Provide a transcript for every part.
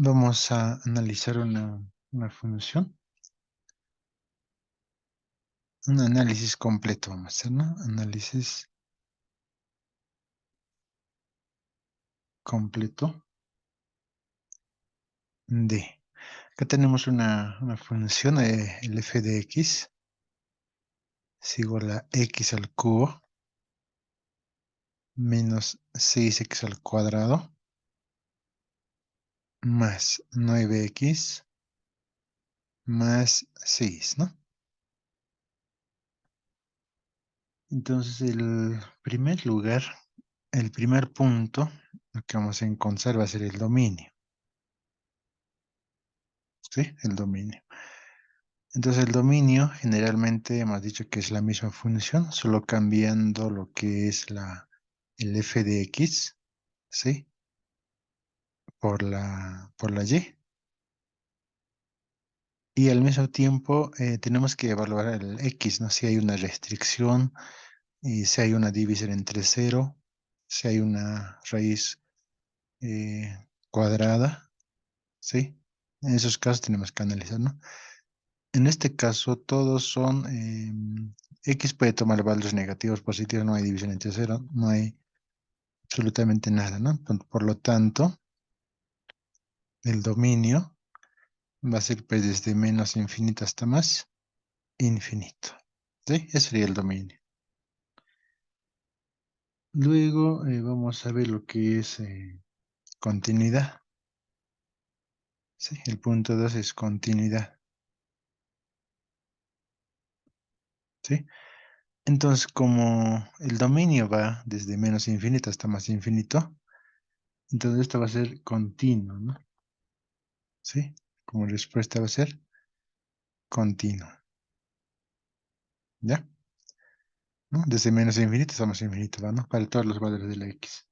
Vamos a analizar una función, un análisis completo vamos a hacer, ¿no? Análisis completo de. Acá tenemos una función, el f de x es igual a x al cubo menos 6x al cuadrado más 9x más 6, ¿no? Entonces, el primer lugar, el primer punto, lo que vamos a encontrar va a ser el dominio, ¿sí? El dominio. Entonces, el dominio generalmente hemos dicho que es la misma función, solo cambiando lo que es el f de x, ¿sí? Por la y. Y al mismo tiempo tenemos que evaluar el x, ¿no? Si hay una restricción, y si hay una división entre cero, si hay una raíz cuadrada, ¿sí? En esos casos tenemos que analizar, ¿no? En este caso, todos son, x puede tomar valores negativos, positivos, no hay división entre cero, no hay absolutamente nada, ¿no? Por lo tanto, el dominio va a ser pues desde menos infinito hasta más infinito, ¿sí? Ese sería el dominio. Luego vamos a ver lo que es continuidad, ¿sí? El punto 2 es continuidad, ¿sí? Entonces, como el dominio va desde menos infinito hasta más infinito, entonces esto va a ser continuo, ¿no? ¿Sí? Como respuesta va a ser continuo, ¿ya? ¿No? Desde menos infinito hasta más infinito, ¿va? ¿No? Para todos los valores de la x.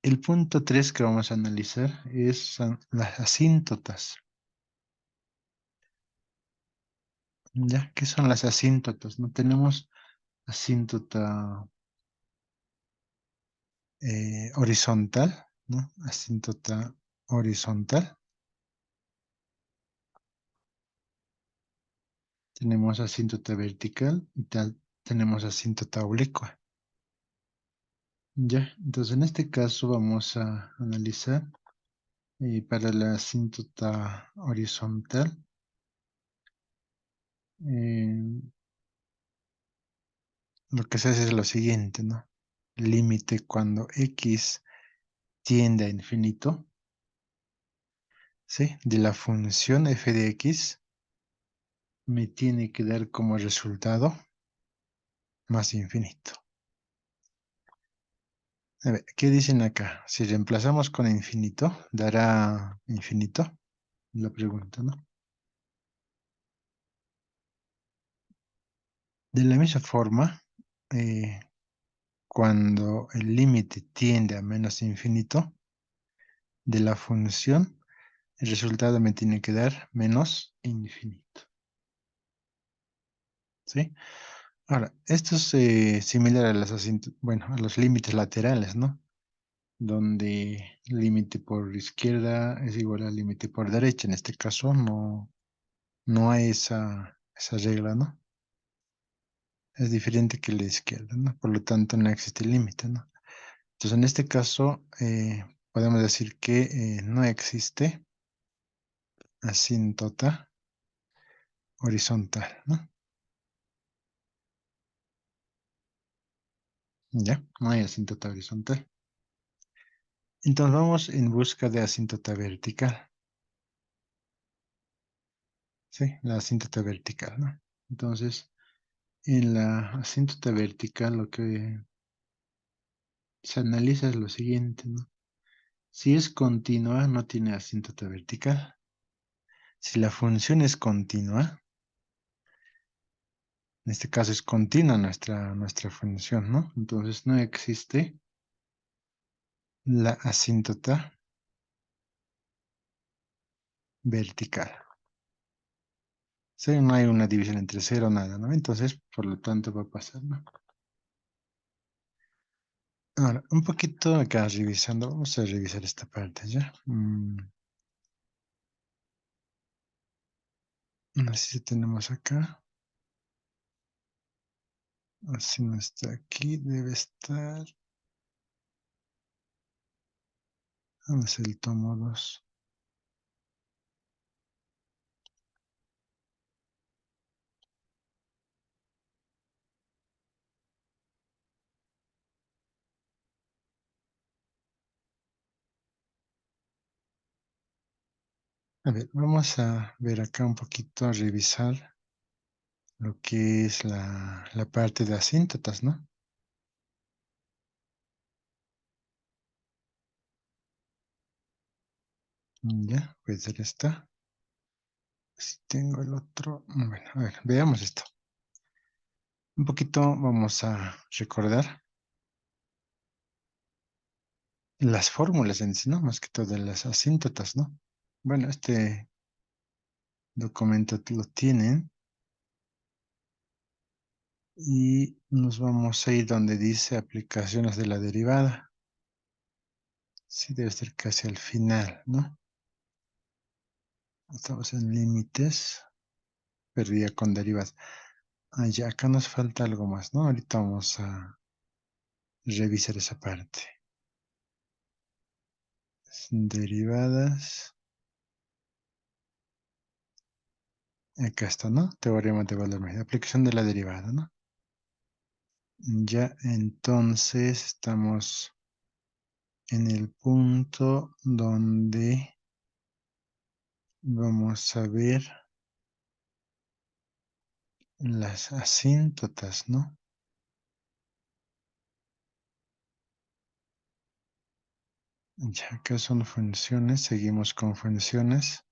El punto 3 que vamos a analizar son las asíntotas, ¿ya? ¿Qué son las asíntotas? ¿No? Tenemos asíntota horizontal, ¿no? Asíntota horizontal. Tenemos asíntota vertical y tenemos asíntota oblicua. Ya, entonces en este caso vamos a analizar para la asíntota horizontal. eh, lo que se hace es lo siguiente, ¿no? Límite cuando x tiende a infinito, ¿sí? De la función f de x me tiene que dar como resultado más infinito. A ver, ¿qué dicen acá? Si reemplazamos con infinito, dará infinito. La pregunta, ¿no? De la misma forma, eh, cuando el límite tiende a menos infinito de la función, el resultado me tiene que dar menos infinito. ¿Sí? Ahora, esto es similar a bueno, a los límites laterales, ¿no? Donde límite por izquierda es igual al límite por derecha. En este caso no hay esa regla, ¿no? Es diferente que la izquierda, ¿no? Por lo tanto, no existe límite, ¿no? Entonces, en este caso, podemos decir que no existe asíntota horizontal, ¿no? Ya, no hay asíntota horizontal. Entonces, vamos en busca de asíntota vertical, ¿sí? La asíntota vertical, ¿no? Entonces, en la asíntota vertical lo que se analiza es lo siguiente, ¿no? Si es continua, no tiene asíntota vertical. Si la función es continua, en este caso es continua nuestra función, ¿no? Entonces no existe la asíntota vertical. Sí, no hay una división entre cero, nada, ¿no? Entonces, por lo tanto, va a pasar, ¿no? Ahora, un poquito acá revisando, vamos a revisar esta parte, ¿ya? Así tenemos acá. Así no está aquí, debe estar. Vamos el tomo 2. A ver, vamos a ver acá un poquito, a revisar lo que es la parte de asíntotas, ¿no? Ya, puede ser esta. Si tengo el otro. Bueno, a ver, veamos esto. Un poquito vamos a recordar las fórmulas en sí, ¿no? Más que todo de las asíntotas, ¿no? Bueno, este documento lo tienen y nos vamos a ir donde dice aplicaciones de la derivada. Sí, debe ser casi al final, ¿no? Estamos en límites, pérdida con derivadas. Ah, ya, acá nos falta algo más, ¿no? Ahorita vamos a revisar esa parte. Derivadas. Acá está, ¿no? Teorema de valor medio. Aplicación de la derivada, ¿no? Ya, entonces estamos en el punto donde vamos a ver las asíntotas, ¿no? Ya, acá son funciones, seguimos con funciones.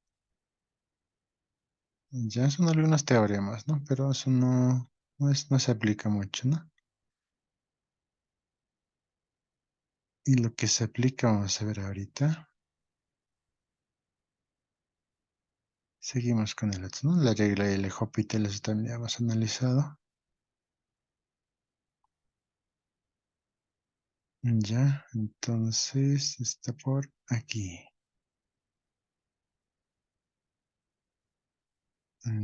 Ya son algunos teoremas, ¿no? Pero eso no se aplica mucho, ¿no? Y lo que se aplica, vamos a ver ahorita. Seguimos con el otro, ¿no? La regla de L'Hopital, eso también ya hemos analizado. Ya, entonces está por aquí.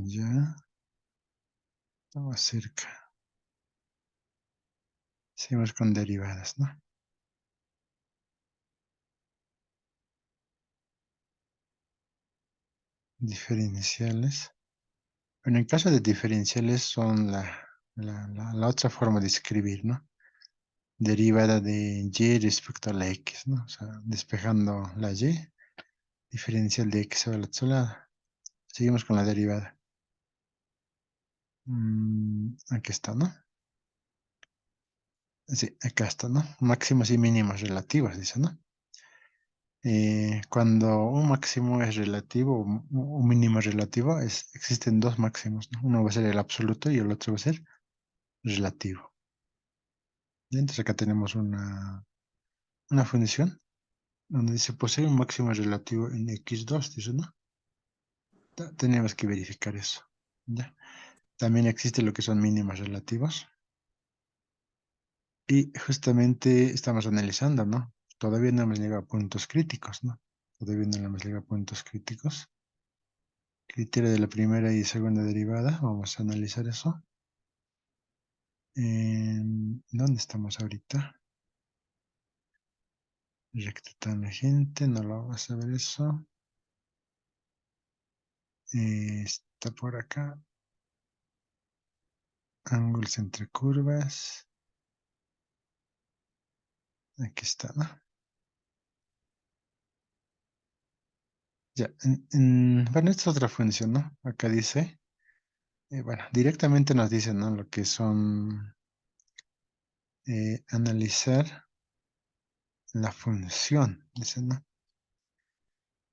Ya, estamos cerca. Seguimos con derivadas, ¿no? Diferenciales. Bueno, en caso de diferenciales son la otra forma de escribir, ¿no? Derivada de y respecto a la x, ¿no? O sea, despejando la y, diferencial de x sobre la otro lado. Seguimos con la derivada. Aquí está, ¿no? Sí, acá está, ¿no? Máximos y mínimos relativos, dice, ¿no? Cuando un máximo es relativo, un mínimo es relativo, existen dos máximos, ¿no? Uno va a ser el absoluto y el otro va a ser relativo. Y entonces acá tenemos una función donde dice posee un máximo relativo en x2, dice, ¿no? Tenemos que verificar eso. ¿Ya? También existe lo que son mínimos relativos. Y justamente estamos analizando, ¿no? Todavía no hemos llegado a puntos críticos, ¿no? Todavía no hemos llegado a puntos críticos. Criterio de la primera y segunda derivada. Vamos a analizar eso. ¿Dónde estamos ahorita? Recta tangente, no lo vamos a ver eso. Está por acá. Ángulos entre curvas. Aquí está, ¿no? Ya, bueno, esta es otra función, ¿no? Acá dice, bueno, directamente nos dice, ¿no? Lo que son analizar la función, dice, ¿no?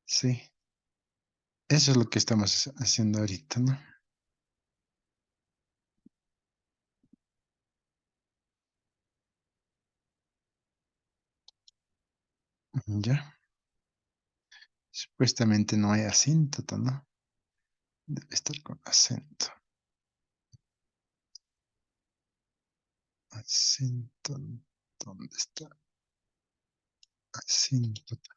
Sí, eso es lo que estamos haciendo ahorita, ¿no? Ya, supuestamente no hay asíntota, ¿no? Debe estar con acento. Acento, ¿dónde está? Asíntota.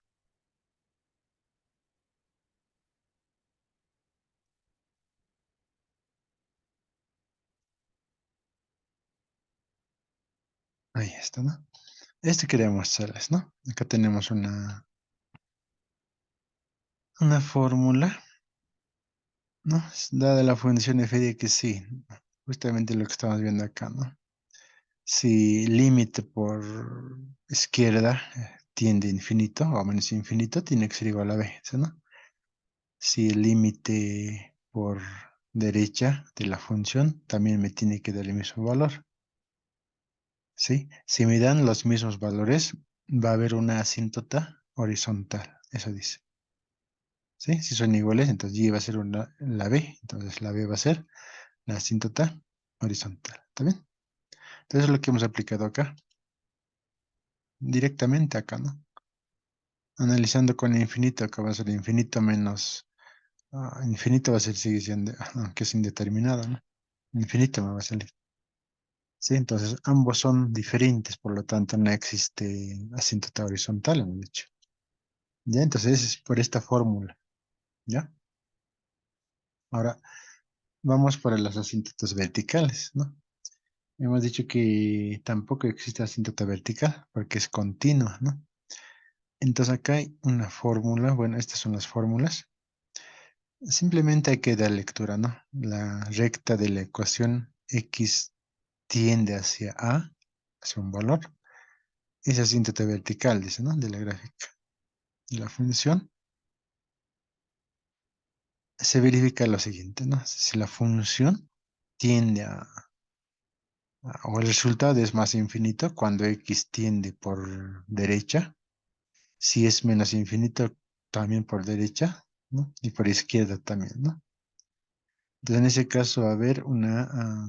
Ahí está, ¿no? Este quería mostrarles, ¿no? Acá tenemos una fórmula, ¿no? Dada la función f de x, sí, justamente lo que estamos viendo acá, ¿no? Si límite por izquierda tiende a infinito o menos infinito, tiene que ser igual a b, ¿sí, no? Si el límite por derecha de la función también me tiene que dar el mismo valor, ¿sí? Si me dan los mismos valores, va a haber una asíntota horizontal, eso dice, ¿sí? Si son iguales, entonces y va a ser la b, entonces la b va a ser la asíntota horizontal, ¿está bien? Entonces es lo que hemos aplicado acá, directamente acá, ¿no? Analizando con infinito, acá va a ser infinito menos, infinito va a ser, sigue siendo, aunque es indeterminado, ¿no? Infinito me va a salir. Sí, entonces ambos son diferentes, por lo tanto no existe asíntota horizontal, hemos dicho. Ya, entonces es por esta fórmula, ¿ya? Ahora vamos para las asíntotas verticales, ¿no? Hemos dicho que tampoco existe asíntota vertical porque es continua, ¿no? Entonces acá hay una fórmula, bueno, estas son las fórmulas. Simplemente hay que dar lectura, ¿no? La recta de la ecuación x tiende hacia A, hacia un valor. Es asíntota vertical, dice, ¿no? De la gráfica. Y la función se verifica lo siguiente, ¿no? Si la función tiende o el resultado es más infinito cuando x tiende por derecha, si es menos infinito también por derecha, ¿no? Y por izquierda también, ¿no? Entonces en ese caso va a haber una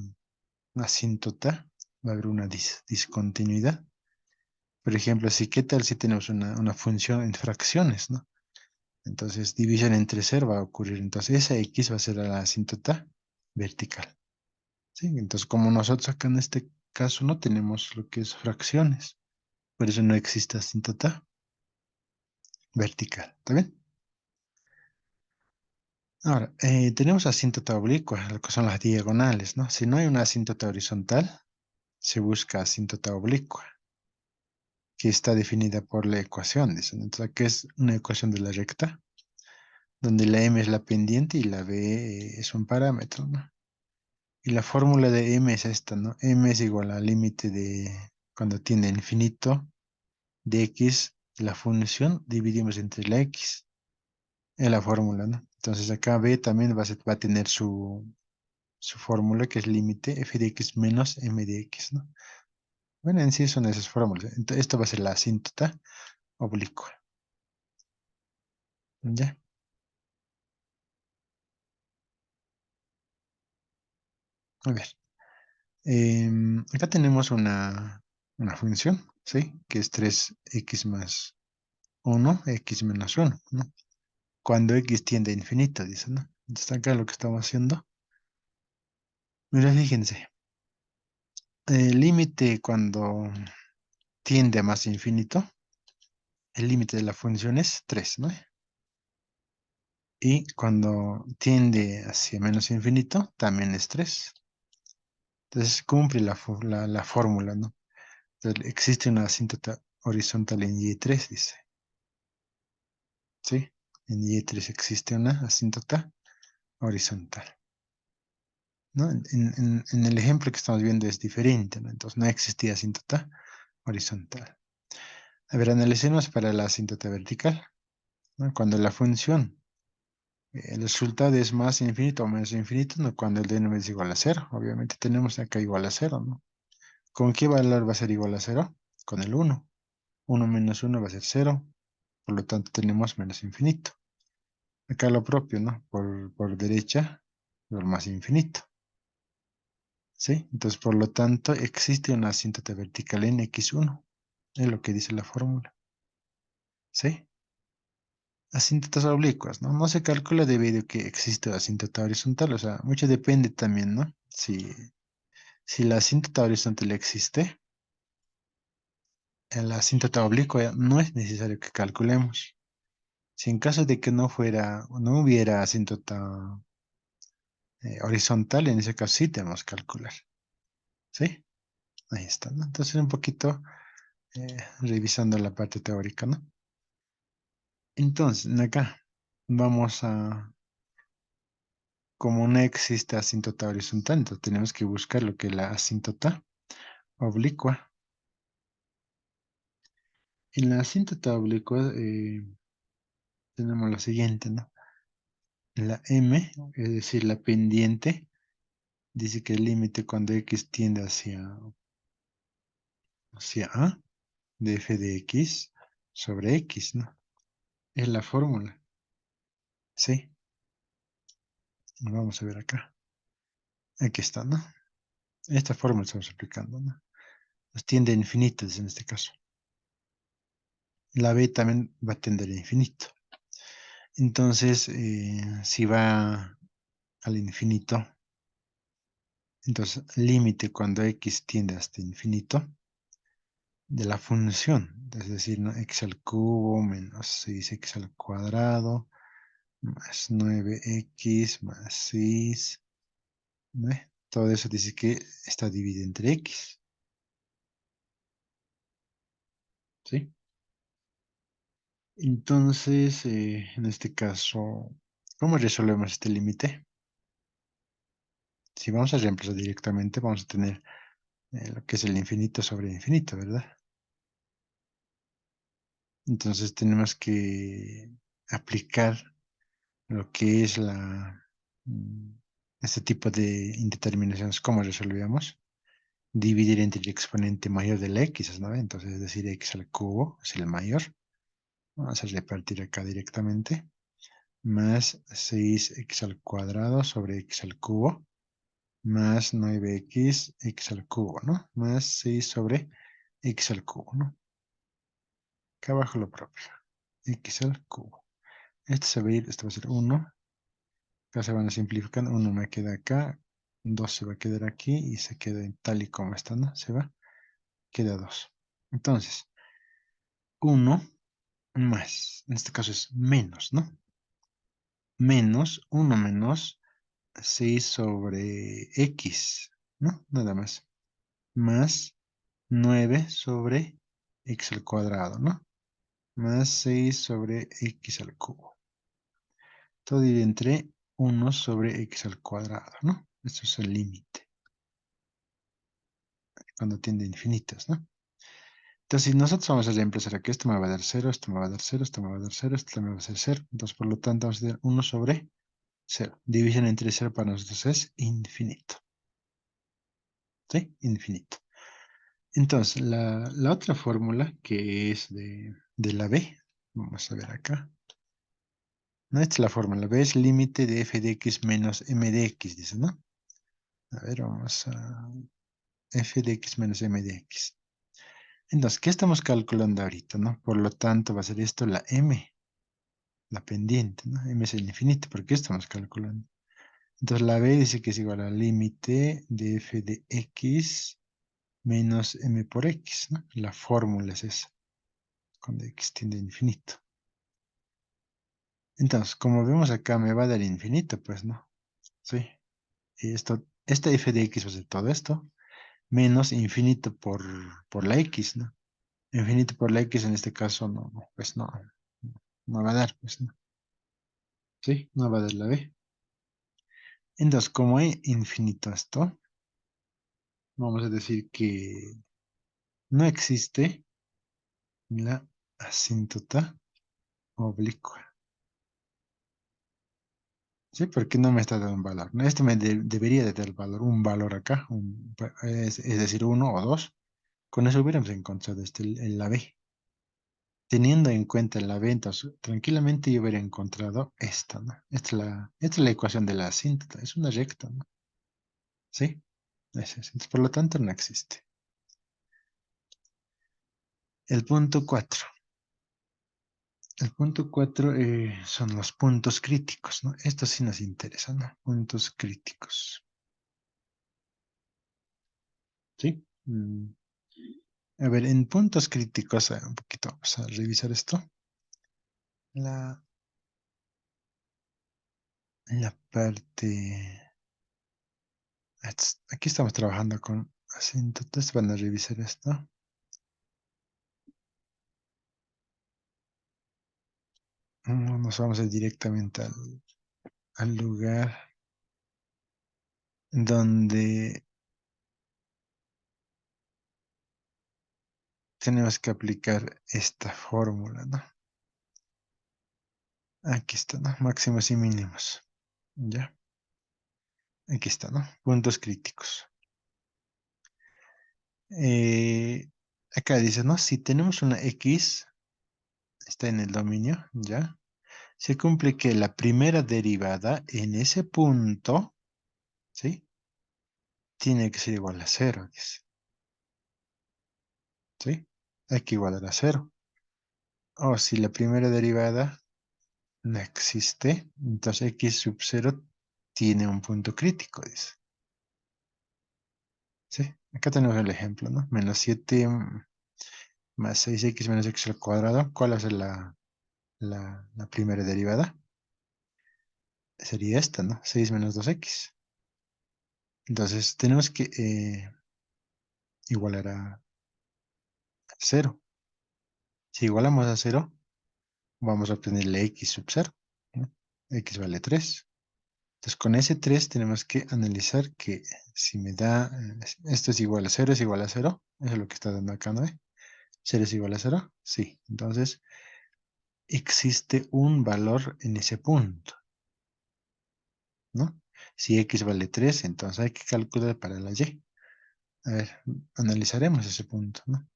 asíntota, va a haber una discontinuidad. Por ejemplo, si qué tal si tenemos una función en fracciones, ¿no? Entonces división entre cero va a ocurrir. Entonces esa x va a ser la asíntota vertical. ¿Sí? Entonces, como nosotros acá en este caso no tenemos lo que es fracciones, por eso no existe asíntota vertical. ¿Está bien? Ahora, tenemos asíntota oblicua, lo que son las diagonales, ¿no? Si no hay una asíntota horizontal, se busca asíntota oblicua, que está definida por la ecuación, dicen. Entonces, aquí es una ecuación de la recta, donde la m es la pendiente y la b es un parámetro, ¿no? Y la fórmula de m es esta, ¿no? M es igual al límite de cuando tiende a infinito de x, la función, dividimos entre la x, en la fórmula, ¿no? Entonces acá b también va a tener su fórmula, que es límite f de x menos m de x, ¿no? Bueno, en sí son esas fórmulas. Entonces, esto va a ser la asíntota oblicua. ¿Ya? A ver. Acá tenemos una función, ¿sí? Que es 3x más 1, x menos 1, ¿no? Cuando x tiende a infinito, dice, ¿no? Entonces acá lo que estamos haciendo. Mira, fíjense. El límite cuando tiende a más infinito, el límite de la función es 3, ¿no? Y cuando tiende hacia menos infinito, también es 3. Entonces cumple la fórmula, ¿no? Entonces, existe una asíntota horizontal en y3, dice. ¿Sí? En y3 existe una asíntota horizontal, ¿no? En el ejemplo que estamos viendo es diferente, ¿no? Entonces no existía asíntota horizontal. A ver, analicemos para la asíntota vertical, ¿no? Cuando la función, el resultado es más infinito o menos infinito, ¿no? Cuando el denominador es igual a cero. Obviamente tenemos acá igual a cero, ¿no? ¿Con qué valor va a ser igual a cero? Con el 1. 1 menos 1 va a ser cero, por lo tanto tenemos menos infinito. Acá lo propio, ¿no? Por derecha, por más infinito. ¿Sí? Entonces, por lo tanto, existe una asíntota vertical en x1. Es lo que dice la fórmula. ¿Sí? Asíntotas oblicuas, ¿no? No se calcula debido a que existe la asíntota horizontal. O sea, mucho depende también, ¿no? Si la asíntota horizontal existe, en la asíntota oblicua no es necesario que calculemos. Si en caso de que no hubiera asíntota horizontal, en ese caso sí tenemos que calcular. ¿Sí? Ahí está, ¿no? Entonces un poquito revisando la parte teórica, ¿no? Entonces, acá vamos a, como no existe asíntota horizontal, entonces tenemos que buscar lo que es la asíntota oblicua. En la asíntota oblicua tenemos lo siguiente, ¿no? La M, es decir, la pendiente, dice que el límite cuando X tiende hacia A de f de X sobre X, ¿no? Es la fórmula, ¿sí? Vamos a ver acá. Aquí está, ¿no? Esta fórmula estamos aplicando, ¿no? Nos tiende a infinitos en este caso. La B también va a tender a infinito. Entonces, si va al infinito, entonces límite cuando X tiende hasta infinito de la función, es decir, ¿no? X al cubo menos 6x al cuadrado más 9x más 6, ¿no? Todo eso dice que está dividido entre X, ¿sí? Entonces, en este caso, ¿cómo resolvemos este límite? Si vamos a reemplazar directamente, vamos a tener lo que es el infinito sobre infinito, ¿verdad? Entonces tenemos que aplicar lo que es mm, este tipo de indeterminaciones. ¿Cómo resolvíamos? Dividir entre el exponente mayor de la x, ¿no? Entonces, es decir, x al cubo es el mayor. Vamos a repartir acá directamente. Más 6x al cuadrado sobre x al cubo. Más 9x, x al cubo, ¿no? Más 6 sobre x al cubo, ¿no? Acá abajo lo propio. X al cubo. Este se va a ir, esto va a ser 1. Acá se van a simplificar. 1 me queda acá. 2 se va a quedar aquí y se queda tal y como está, ¿no? Se va. Queda 2. Entonces, 1 más, en este caso es menos, ¿no? Menos 1 menos 6 sobre X, ¿no? Nada más. Más 9 sobre X al cuadrado, ¿no? Más 6 sobre X al cubo. Todo divide entre 1 sobre X al cuadrado, ¿no? Esto es el límite, cuando tiende a infinitos, ¿no? Entonces, si nosotros vamos a reemplazar aquí, esto me va a dar 0, esto me va a dar 0, esto me va a dar 0, esto también va a ser 0. Entonces, por lo tanto, vamos a tener 1 sobre 0. División entre 0 para nosotros es infinito. ¿Sí? Infinito. Entonces, la otra fórmula que es de la B, vamos a ver acá. No, esta es la fórmula. B es límite de f de x menos m de x, dice, ¿no? A ver, vamos a f de x menos m de x. Entonces, ¿qué estamos calculando ahorita, no? Por lo tanto, va a ser esto la m, la pendiente, ¿no? M es el infinito, ¿por qué estamos calculando? Entonces, la b dice que es igual al límite de f de x menos m por x, ¿no? La fórmula es esa, cuando x tiende a infinito. Entonces, como vemos acá, me va a dar infinito, pues, ¿no? Sí. Y esta f de x va a ser todo esto, menos infinito por la x, ¿no? Infinito por la x en este caso, no, pues no va a dar, pues, ¿no? Sí, no va a dar la b. Entonces, como hay infinito esto, vamos a decir que no existe la asíntota oblicua. ¿Sí? Porque no me está dando un valor. ¿No? Este me debería de dar valor, un valor acá, es decir, uno o dos. Con eso hubiéramos encontrado la B. Teniendo en cuenta la B, entonces, tranquilamente yo hubiera encontrado esta, ¿no? Esta es la ecuación de la asíntota. Es una recta, ¿no? ¿Sí? Entonces, por lo tanto, no existe. El punto 4. El punto 4 son los puntos críticos, ¿no? Estos sí nos interesan, ¿no? Puntos críticos. ¿Sí? A ver, en puntos críticos, un poquito, vamos a revisar esto. La, la parte... Aquí estamos trabajando con Así, entonces van a revisar esto. Nos vamos a ir directamente al lugar donde tenemos que aplicar esta fórmula, ¿no? Aquí está, ¿no? Máximos y mínimos. Ya, aquí está, ¿no? Puntos críticos. Eh, Acá dice, ¿no? Si tenemos una X, está en el dominio, ¿ya? Se cumple que la primera derivada en ese punto, ¿sí? Tiene que ser igual a cero, dice, ¿sí? X igual a cero. O si la primera derivada no existe, entonces X sub cero tiene un punto crítico, dice. ¿Sí? Acá tenemos el ejemplo, ¿no? Menos 7 más 6x menos x al cuadrado. ¿Cuál es la primera derivada? Sería esta, ¿no? 6 menos 2x. Entonces tenemos que igualar a cero. Si igualamos a cero, vamos a obtener la x sub cero, ¿no? X vale 3. Entonces con ese 3 tenemos que analizar que si me da, esto es igual a cero, es igual a cero. Eso es lo que está dando acá, ¿no? ¿Cero es igual a cero? Sí. Entonces existe un valor en ese punto, ¿no? Si x vale 3, entonces hay que calcular para la y. A ver, analizaremos ese punto, ¿no?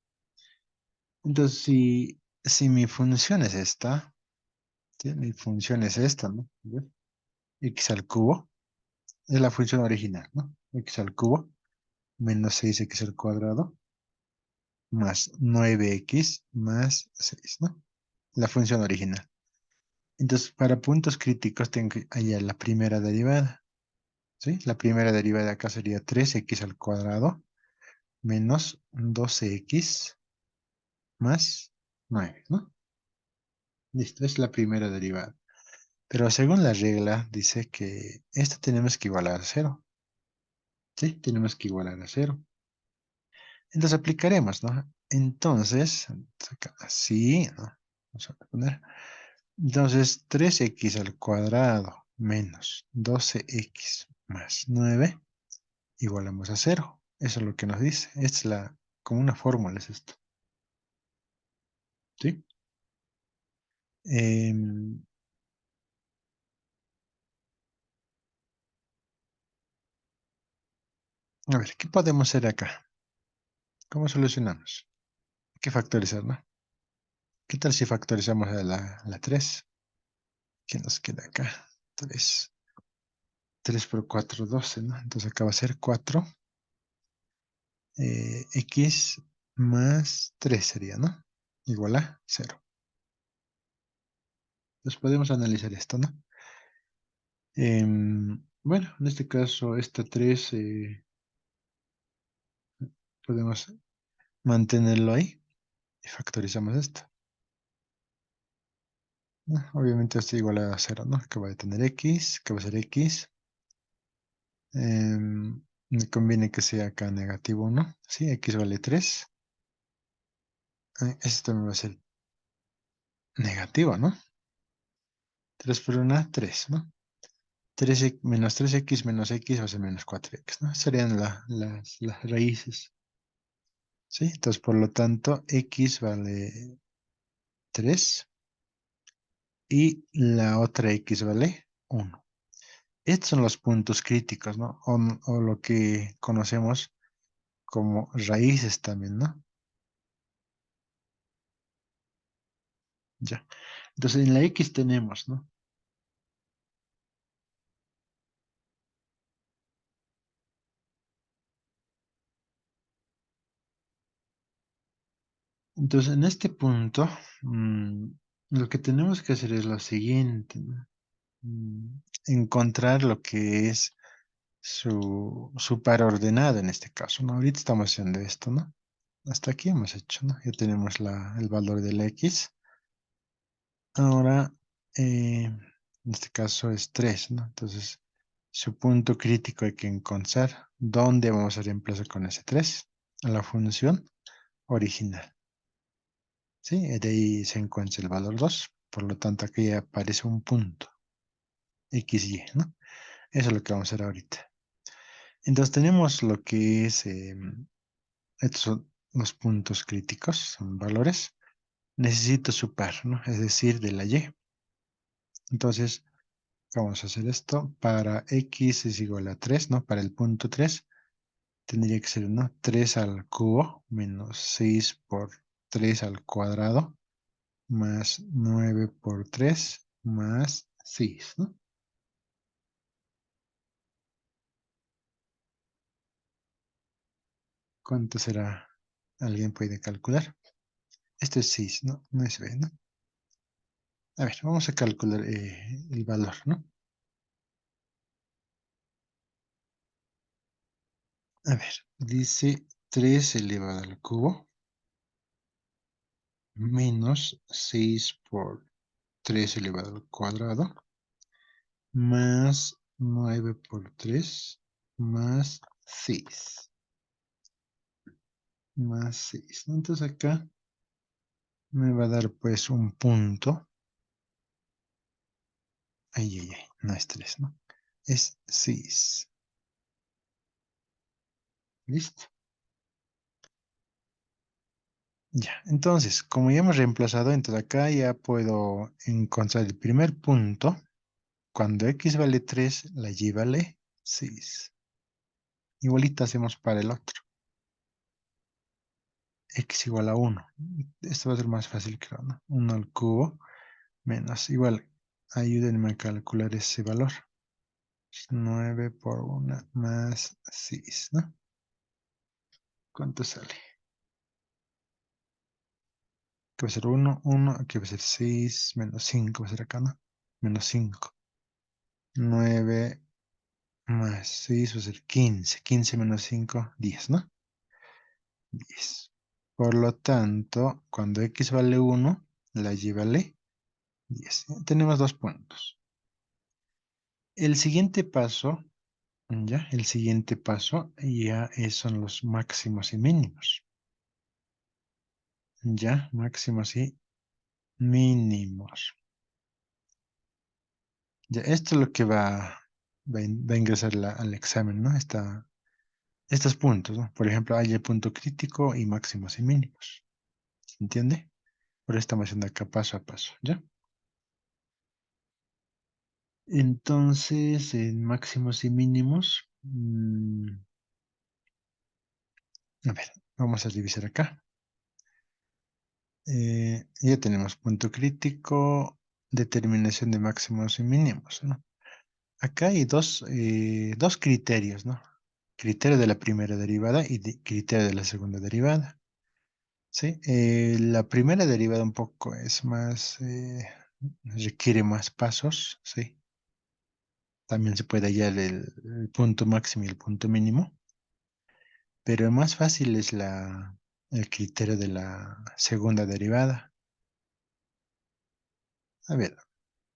Entonces, si mi función es esta, ¿sí? Mi función es esta, ¿no? ¿Ves? X al cubo es la función original, ¿no? X al cubo menos 6x al cuadrado más 9x más 6, ¿no? La función original. Entonces, para puntos críticos tengo que hallar la primera derivada, ¿sí? La primera derivada acá sería 3x al cuadrado menos 12x más 9, ¿no? Listo, es la primera derivada. Pero según la regla, dice que esta tenemos que igualar a cero, ¿sí? Tenemos que igualar a cero. Entonces aplicaremos, ¿no? Entonces, acá, así, ¿no? Vamos a poner. Entonces, 3x al cuadrado menos 12x más 9 igualamos a cero. Eso es lo que nos dice. Esta es como una fórmula es esto, ¿sí? Em, a ver, ¿qué podemos hacer acá? ¿Cómo solucionamos? Hay que factorizar, ¿no? ¿Qué tal si factorizamos a la 3? ¿Qué nos queda acá? 3. 3 por 4, 12, ¿no? Entonces acá va a ser 4. X más 3 sería, ¿no? Igual a 0. Entonces podemos analizar esto, ¿no? Bueno, en este caso, esta 3 podemos mantenerlo ahí y factorizamos esto, ¿no? Obviamente esto es igual a 0, ¿no? Que va a tener X, que va a ser X. Me conviene que sea acá negativo 1, ¿sí? X vale 3. Esto también va a ser negativo, ¿no? 3 por 1, 3, ¿no? 3 menos 3x menos x va a ser menos 4x, ¿no? Serían las raíces, ¿sí? Entonces, por lo tanto, x vale 3 y la otra x vale 1. Estos son los puntos críticos, ¿no? O lo que conocemos como raíces también, ¿no? Ya. Entonces, en la x tenemos, ¿no? Entonces, en este punto, lo que tenemos que hacer es lo siguiente, ¿no? Encontrar lo que es su par ordenado en este caso, ¿no? Ahorita estamos haciendo esto, ¿no? Hasta aquí hemos hecho, ¿no? Ya tenemos el valor de la X. Ahora, en este caso es 3, ¿no? Entonces, Su punto crítico hay que encontrar dónde vamos a reemplazar con ese 3 a la función original. ¿Sí? De ahí se encuentra el valor 2. Por lo tanto, aquí aparece un punto. X, Y, ¿no? Eso es lo que vamos a hacer ahorita. Entonces tenemos lo que es, estos son los puntos críticos, son valores. Necesito su par, ¿no? Es decir, de la Y. Entonces, vamos a hacer esto. Para X es igual a 3, ¿no? Para el punto 3 tendría que ser, ¿no? 3 al cubo menos 6 por 3 al cuadrado más 9 por 3 más 6, ¿no? ¿Cuánto será? ¿Alguien puede calcular? Esto es 6, ¿no? No es B, ¿no? A ver, vamos a calcular el valor, ¿no? A ver, dice 3 elevado al cubo menos 6 por 3 elevado al cuadrado más 9 por 3 más 6 más 6, ¿no? Entonces acá me va a dar pues un punto. Ay, ay, ay, no es 3, ¿no? Es 6. ¿Listo? Ya, entonces, como ya hemos reemplazado, entonces acá ya puedo encontrar el primer punto. Cuando x vale 3, la y vale 6. Igualito hacemos para el otro. X igual a 1. Esto va a ser más fácil que 1. 1 al cubo menos igual. Ayúdenme a calcular ese valor. 9 por 1 más 6, ¿no? ¿Cuánto sale? Que va a ser 1, 1, aquí va a ser 6, menos 5 va a ser acá, ¿no? Menos 5. 9 más 6 va a ser 15. 15 menos 5, 10, ¿no? 10. Por lo tanto, cuando x vale 1, la y vale 10. Tenemos dos puntos. El siguiente paso, ya, el siguiente paso ya son los máximos y mínimos. Ya, máximos y mínimos. Ya, esto es lo que va a ingresar al examen, ¿no? Estos puntos, ¿no? Por ejemplo, hay el punto crítico y máximos y mínimos. ¿Se entiende? Por eso estamos haciendo acá paso a paso, ¿ya? Entonces, en máximos y mínimos, a ver, vamos a revisar acá. Ya tenemos punto crítico, determinación de máximos y mínimos, ¿no? Acá hay dos criterios, ¿no? Criterio de la primera derivada y criterio de la segunda derivada, ¿sí? La primera derivada un poco es más, requiere más pasos, ¿sí? También se puede hallar el punto máximo y el punto mínimo, pero el más fácil es el criterio de la segunda derivada. A ver,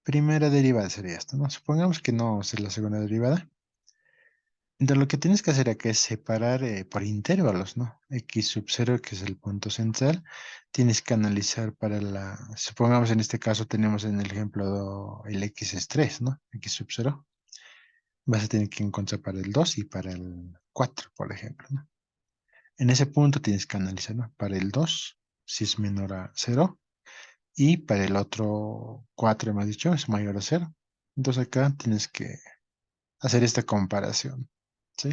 primera derivada sería esto, ¿no? Supongamos que no es la segunda derivada. Entonces lo que tienes que hacer acá es separar por intervalos, ¿no? X sub 0, que es el punto central. Tienes que analizar supongamos en este caso tenemos en el ejemplo el X es 3, ¿no? X sub 0. Vas a tener que encontrar para el 2 y para el 4, por ejemplo, ¿no? En ese punto tienes que analizar, ¿no? Para el 2, si es menor a 0, y para el otro 4, hemos dicho, es mayor a 0. Entonces acá tienes que hacer esta comparación, ¿sí?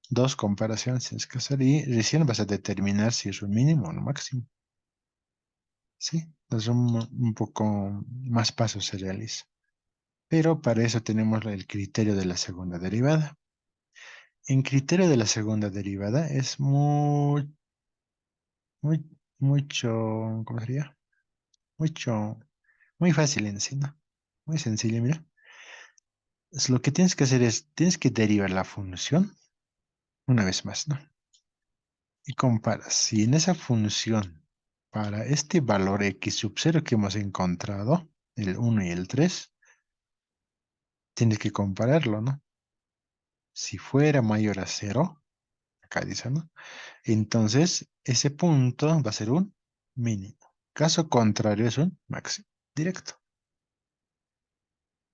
Dos comparaciones tienes que hacer y recién vas a determinar si es un mínimo o un máximo, ¿sí? Entonces un poco más pasos se realiza. Pero para eso tenemos el criterio de la segunda derivada. En criterio de la segunda derivada es muy, mucho, ¿cómo sería? Mucho, muy fácil en sí, ¿no? Muy sencillo, mira. Lo que tienes que hacer es, tienes que derivar la función una vez más, ¿no? Y comparas. Si en esa función, para este valor x sub 0 que hemos encontrado, el 1 y el 3, tienes que compararlo, ¿no? Si fuera mayor a cero, acá dice, ¿no? Entonces, ese punto va a ser un mínimo. Caso contrario es un máximo directo,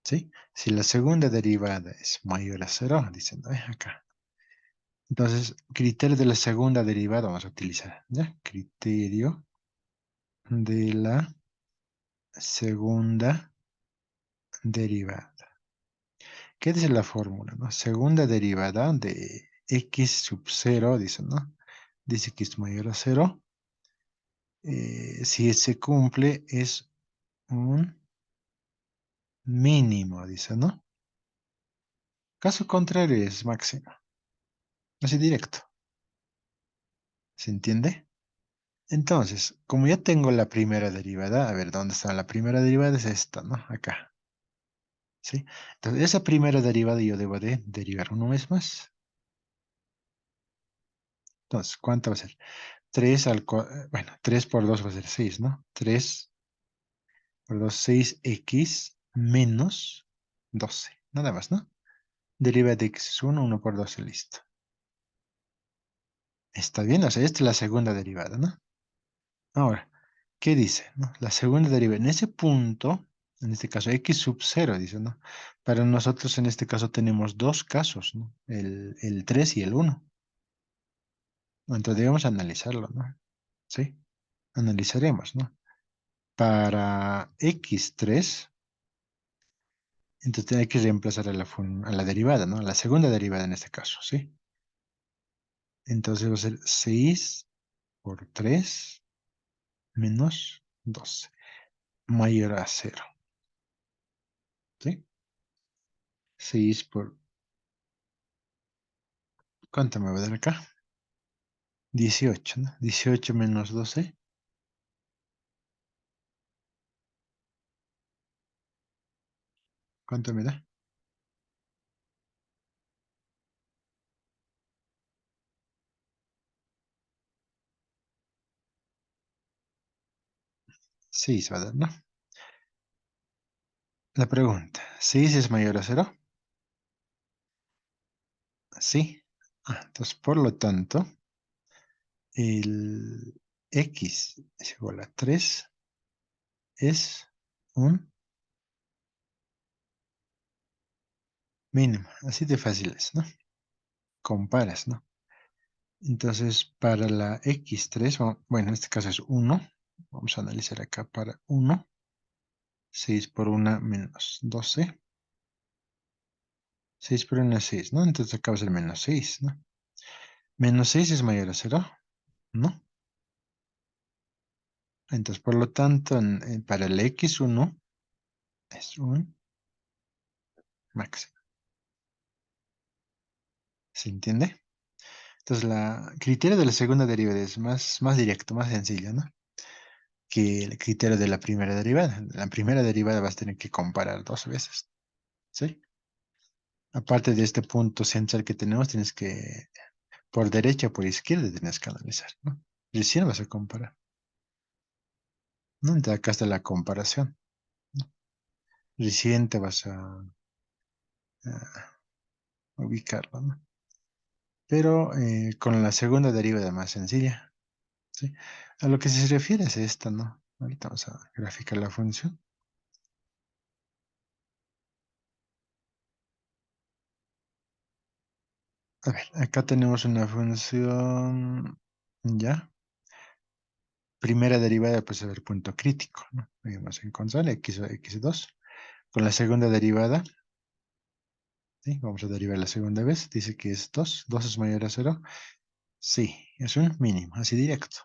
¿sí? Si la segunda derivada es mayor a cero, dicen, ¿no? Acá. Entonces, criterio de la segunda derivada vamos a utilizar, ¿ya? Criterio de la segunda derivada. ¿Qué dice la fórmula, no? Segunda derivada de x sub cero, dice, ¿no? Dice que es mayor a cero. Si se cumple, es un mínimo, dice, ¿no? Caso contrario es máximo. Así directo. ¿Se entiende? Entonces, como ya tengo la primera derivada, a ver, ¿dónde está la primera derivada? Es esta, ¿no? Acá. ¿Sí? Entonces, esa primera derivada yo debo de derivar una vez más. Entonces, ¿cuánto va a ser? 3 bueno, 3 por 2 va a ser 6, ¿no? 3 por 2, 6x menos 12. Nada más, ¿no? Deriva de x es 1, 1 por 12, listo. Está bien, o sea, esta es la segunda derivada, ¿no? Ahora, ¿qué dice? ¿No? La segunda derivada. En ese punto, en este caso, x sub cero, dice, ¿no? Para nosotros en este caso tenemos dos casos, ¿no? El 3 y el uno. Entonces debemos analizarlo, ¿no? ¿Sí? Analizaremos, ¿no? Para x3, entonces hay que reemplazar a la derivada, ¿no? A la segunda derivada en este caso, ¿sí? Entonces va a ser 6 por 3 menos 12 mayor a cero, ¿sí? 6 por... ¿Cuánto me va a dar acá? 18, ¿no? 18 menos 12. ¿Cuánto me da? 6 va a dar, ¿no? La pregunta, ¿6 es mayor a cero? Sí. Entonces, por lo tanto, el x es igual a 3 es un mínimo. Así de fácil es, ¿no? Comparas, ¿no? Entonces, para la x3, bueno, en este caso es 1. Vamos a analizar acá para 1. 6 por 1 menos 12. 6 por 1 es 6, ¿no? Entonces acá va a ser menos 6, ¿no? Menos 6 es mayor a cero, ¿no? Entonces, por lo tanto, para el x1 es un máximo. ¿Se entiende? Entonces, el criterio de la segunda derivada es más directo, más sencillo, ¿no? Que el criterio de la primera derivada. La primera derivada vas a tener que comparar dos veces, ¿sí? Aparte de este punto central que tenemos, tienes que, por derecha o por izquierda, tienes que analizar, ¿no? Recién vas a comparar, ¿no? Entonces, acá está la comparación, ¿no? Recién te vas a ubicarlo, ¿no? Pero con la segunda derivada más sencilla, ¿sí? A lo que se refiere es esta, ¿no? Ahorita vamos a graficar la función. A ver, acá tenemos una función, ya. Primera derivada, pues a ver, punto crítico, ¿no? Vamos a encontrar x o x2. Con la segunda derivada, ¿sí? Vamos a derivar la segunda vez. Dice que es 2. 2 es mayor a cero. Sí, es un mínimo, así directo.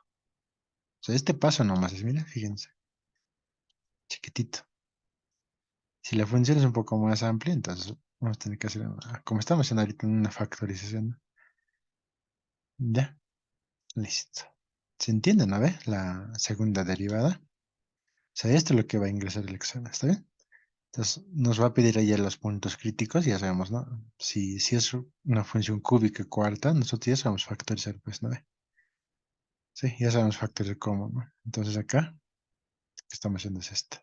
O sea, este paso nomás es, mira, fíjense, chiquitito. Si la función es un poco más amplia, entonces vamos a tener que hacer, como estamos haciendo ahorita, una factorización, ¿no? Ya, listo. ¿Se entiende, no ve? La segunda derivada. O sea, esto es lo que va a ingresar el examen, ¿está bien? Entonces, nos va a pedir allá los puntos críticos, ya sabemos, ¿no? Si es una función cúbica cuarta, nosotros ya sabemos factorizar, pues, ¿no ve? Sí, ya sabemos factorizar cómo, ¿no? Entonces acá, lo que estamos haciendo es esto.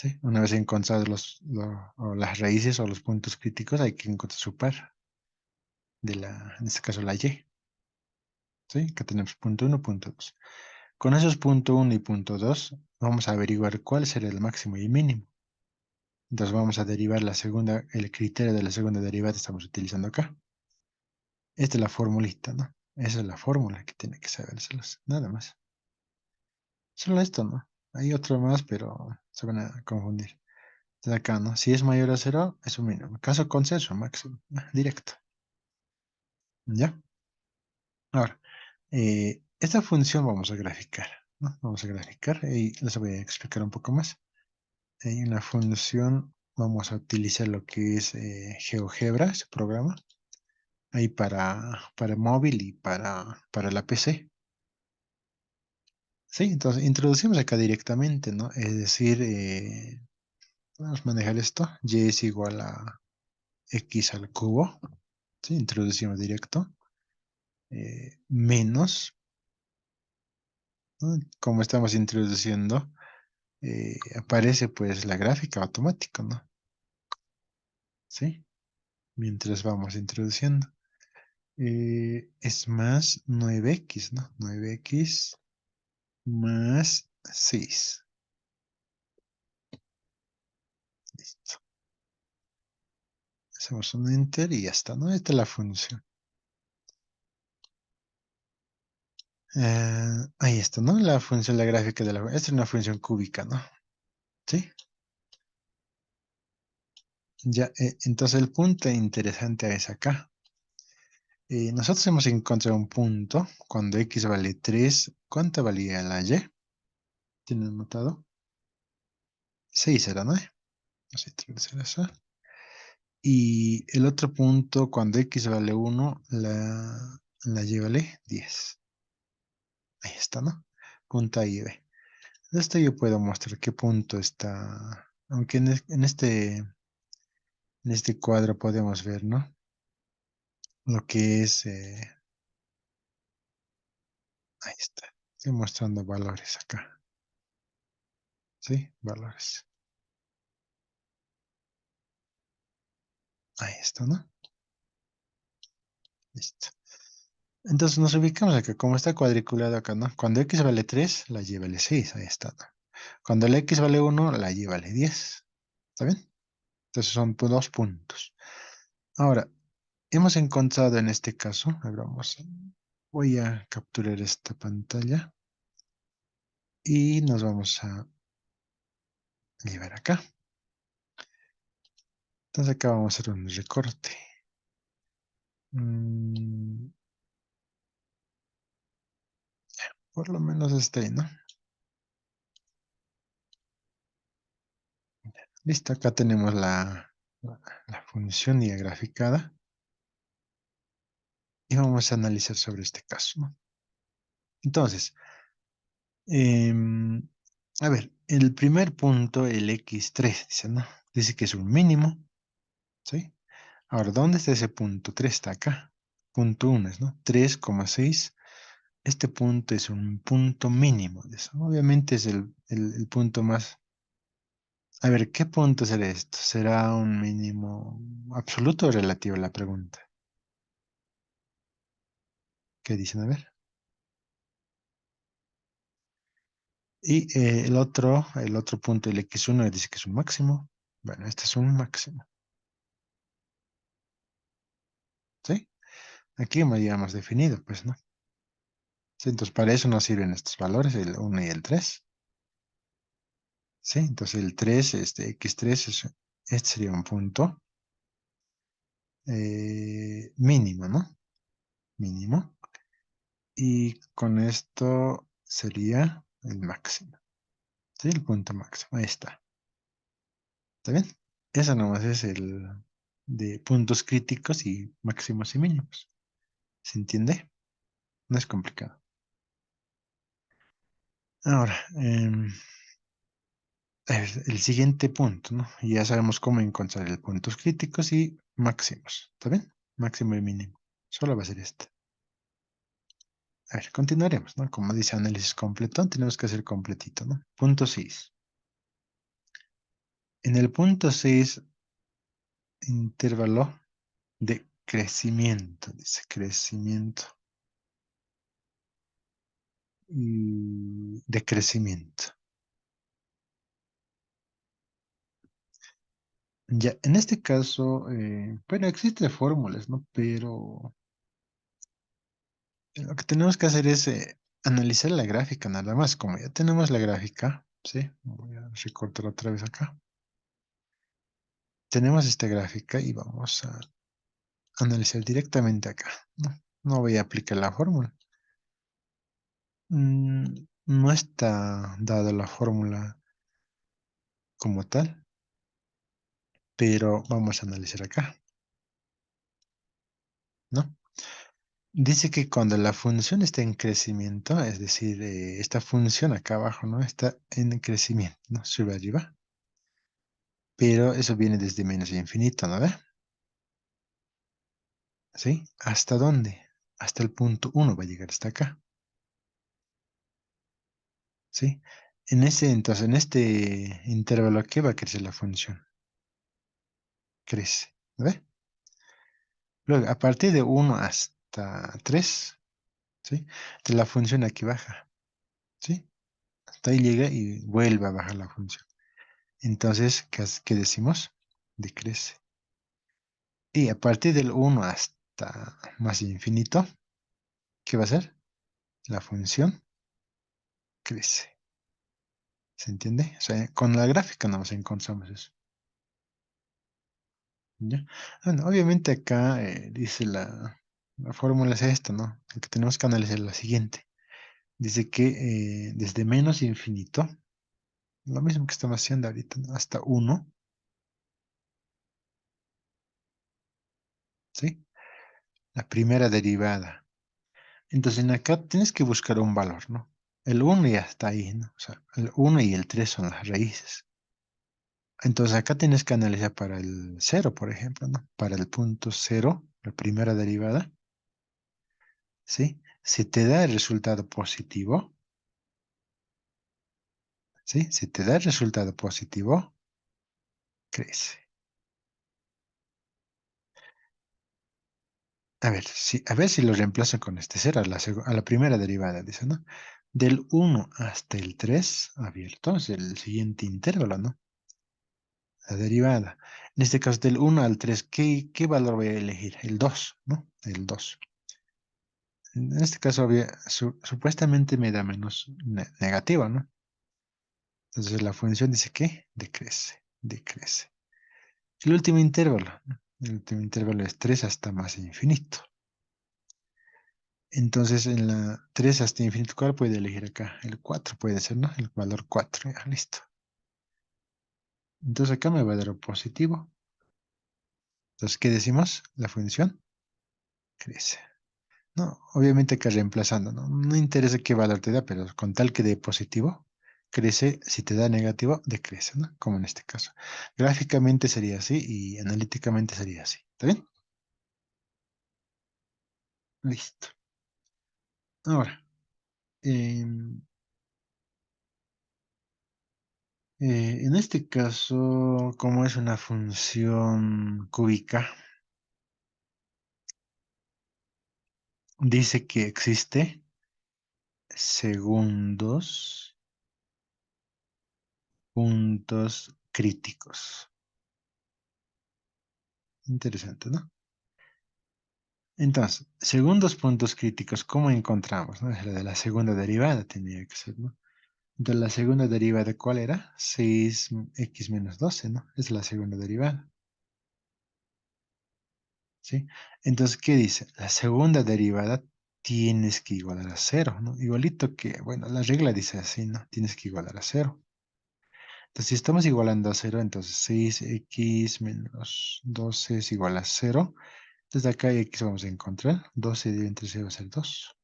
¿sí? Una vez encontrados o las raíces o los puntos críticos, hay que encontrar su par en este caso la y, ¿sí? Que tenemos punto uno, punto 2. Con esos punto uno y punto 2 vamos a averiguar cuál será el máximo y el mínimo. Entonces vamos a derivar el criterio de la segunda derivada que estamos utilizando acá. Esta es la formulita, ¿no? Esa es la fórmula que tiene que sabérselos, nada más. Solo esto, ¿no? Hay otro más, pero se van a confundir. De acá, ¿no? Si es mayor a cero, es un mínimo. Caso consenso, máximo. Directo. ¿Ya? Ahora, esta función vamos a graficar, ¿no? Vamos a graficar y les voy a explicar un poco más. En la función vamos a utilizar lo que es GeoGebra, ese programa, ahí para móvil y para la PC. Sí, entonces introducimos acá directamente, ¿no? Es decir, vamos a manejar esto. Y es igual a x al cubo. Sí, introducimos directo. Menos, ¿no? Como estamos introduciendo, aparece pues la gráfica automática, ¿no? Sí, mientras vamos introduciendo. Es más 9x, ¿no? 9x más 6. Listo. Hacemos un enter y ya está, ¿no? Esta es la función. Ahí está, ¿no? La función, la gráfica de la... Esta es una función cúbica, ¿no? Sí. Ya, entonces el punto interesante es acá. Nosotros hemos encontrado un punto cuando x vale 3. ¿Cuánto valía la y? ¿Tienen notado? 6 era, ¿no? Así tiene que ser eso. Y el otro punto, cuando x vale 1, la y vale 10. Ahí está, ¿no? Punto A y B. De esto yo puedo mostrar qué punto está. Aunque en este cuadro podemos ver, ¿no? Lo que es. Ahí está. Estoy mostrando valores acá. ¿Sí? Valores. Ahí está, ¿no? Listo. Entonces nos ubicamos acá, como está cuadriculado acá, ¿no? Cuando x vale 3, la y vale 6. Ahí está, ¿no? Cuando el x vale 1, la y vale 10. ¿Está bien? Entonces son dos puntos. Ahora, hemos encontrado en este caso, a ver, voy a capturar esta pantalla y nos vamos a llevar acá. Entonces acá vamos a hacer un recorte. Mm, por lo menos este, ¿no? Listo, acá tenemos la función ya graficada y vamos a analizar sobre este caso, ¿no? Entonces, em, a ver, el primer punto, el x3, dice, ¿no? Dice que es un mínimo, ¿sí? Ahora, ¿dónde está ese punto? 3 está acá. Punto 1 es, ¿no? 3,6. Este punto es un punto mínimo de eso. Obviamente es el punto más. A ver, ¿qué punto será esto? ¿Será un mínimo absoluto o relativo la pregunta? ¿Qué dicen? A ver. Y el otro punto, el x1, dice que es un máximo. Bueno, este es un máximo. ¿Sí? Aquí ya hemos definido, pues, ¿no? Sí, entonces, para eso nos sirven estos valores, el 1 y el 3. ¿Sí? Entonces, el 3, x3, este sería un punto mínimo, ¿no? Mínimo. Y con esto sería el máximo. ¿Sí? El punto máximo. Ahí está. ¿Está bien? Eso nomás es el de puntos críticos y máximos y mínimos. ¿Se entiende? No es complicado. Ahora, a ver, el siguiente punto, ¿no? Ya sabemos cómo encontrar el puntos críticos y máximos. ¿Está bien? Máximo y mínimo. Solo va a ser este. A ver, continuaremos, ¿no? Como dice análisis completo, tenemos que hacer completito, ¿no? Punto 6. En el punto 6, intervalo de crecimiento, dice crecimiento y de crecimiento. Ya, en este caso, bueno, existen fórmulas, ¿no? Pero lo que tenemos que hacer es analizar la gráfica nada más. Como ya tenemos la gráfica, ¿sí? Voy a recortar otra vez acá. Tenemos esta gráfica y vamos a analizar directamente acá, ¿no? No voy a aplicar la fórmula. No está dada la fórmula como tal, pero vamos a analizar acá, ¿no? Dice que cuando la función está en crecimiento, es decir, esta función acá abajo, ¿no? Está en crecimiento, ¿no? Sube arriba, pero eso viene desde menos infinito, ¿no ve? ¿Sí? ¿Hasta dónde? Hasta el punto uno va a llegar hasta acá, ¿sí? Entonces, en este intervalo, ¿qué va a crecer la función? Crece, ¿no ve? Luego, a partir de uno hasta 3, ¿sí? Entonces, la función aquí baja, ¿sí? Hasta ahí llega y vuelve a bajar la función. Entonces, ¿qué decimos? Decrece. Y a partir del uno hasta más infinito, ¿qué va a ser? La función crece. ¿Se entiende? O sea, con la gráfica nos encontramos eso. ¿Ya? Bueno, obviamente acá dice la fórmula es esta, ¿no? Lo que tenemos que analizar es la siguiente. Dice que desde menos infinito, lo mismo que estamos haciendo ahorita, ¿no? Hasta uno, ¿sí? La primera derivada. Entonces, en acá tienes que buscar un valor, ¿no? El uno ya está ahí, ¿no? O sea, el uno y el 3 son las raíces. Entonces, acá tienes que analizar para el cero, por ejemplo, ¿no? Para el punto cero, la primera derivada, ¿sí? Si te da el resultado positivo, ¿sí? Si te da el resultado positivo, crece. A ver si lo reemplazo con este cero a la primera derivada, dice, ¿no? Del uno hasta el 3 abierto, es el siguiente intervalo, ¿no? La derivada. En este caso, del uno al 3, ¿qué valor voy a elegir? El 2, ¿no? El 2. En este caso, supuestamente me da menos negativo, ¿no? Entonces la función dice que decrece, decrece. El último intervalo, ¿no? El último intervalo es 3 hasta más infinito. Entonces en la 3 hasta infinito, ¿cuál puede elegir acá? El 4 puede ser, ¿no? El valor 4, ya, listo. Entonces acá me va a dar un positivo. Entonces, ¿qué decimos? La función crece. No, obviamente que reemplazando, ¿no? No interesa qué valor te da, pero con tal que dé positivo, crece, si te da negativo, decrece, ¿no? Como en este caso. Gráficamente sería así y analíticamente sería así. ¿Está bien? Listo. Ahora, em, en este caso, como es una función cúbica, dice que existe segundos puntos críticos. Interesante, ¿no? Entonces, segundos puntos críticos, ¿cómo encontramos? ¿No? Es la de la segunda derivada, tenía que ser, ¿no? Entonces, la segunda derivada, ¿cuál era? 6x menos 12, ¿no? Es la segunda derivada, ¿sí? Entonces, ¿qué dice? La segunda derivada tienes que igualar a cero, ¿no? Igualito que, bueno, la regla dice así, ¿no? Tienes que igualar a cero. Entonces, si estamos igualando a cero, entonces 6x menos 12 es igual a cero. Desde acá x vamos a encontrar. 12 dividido entre 0 va a ser 2.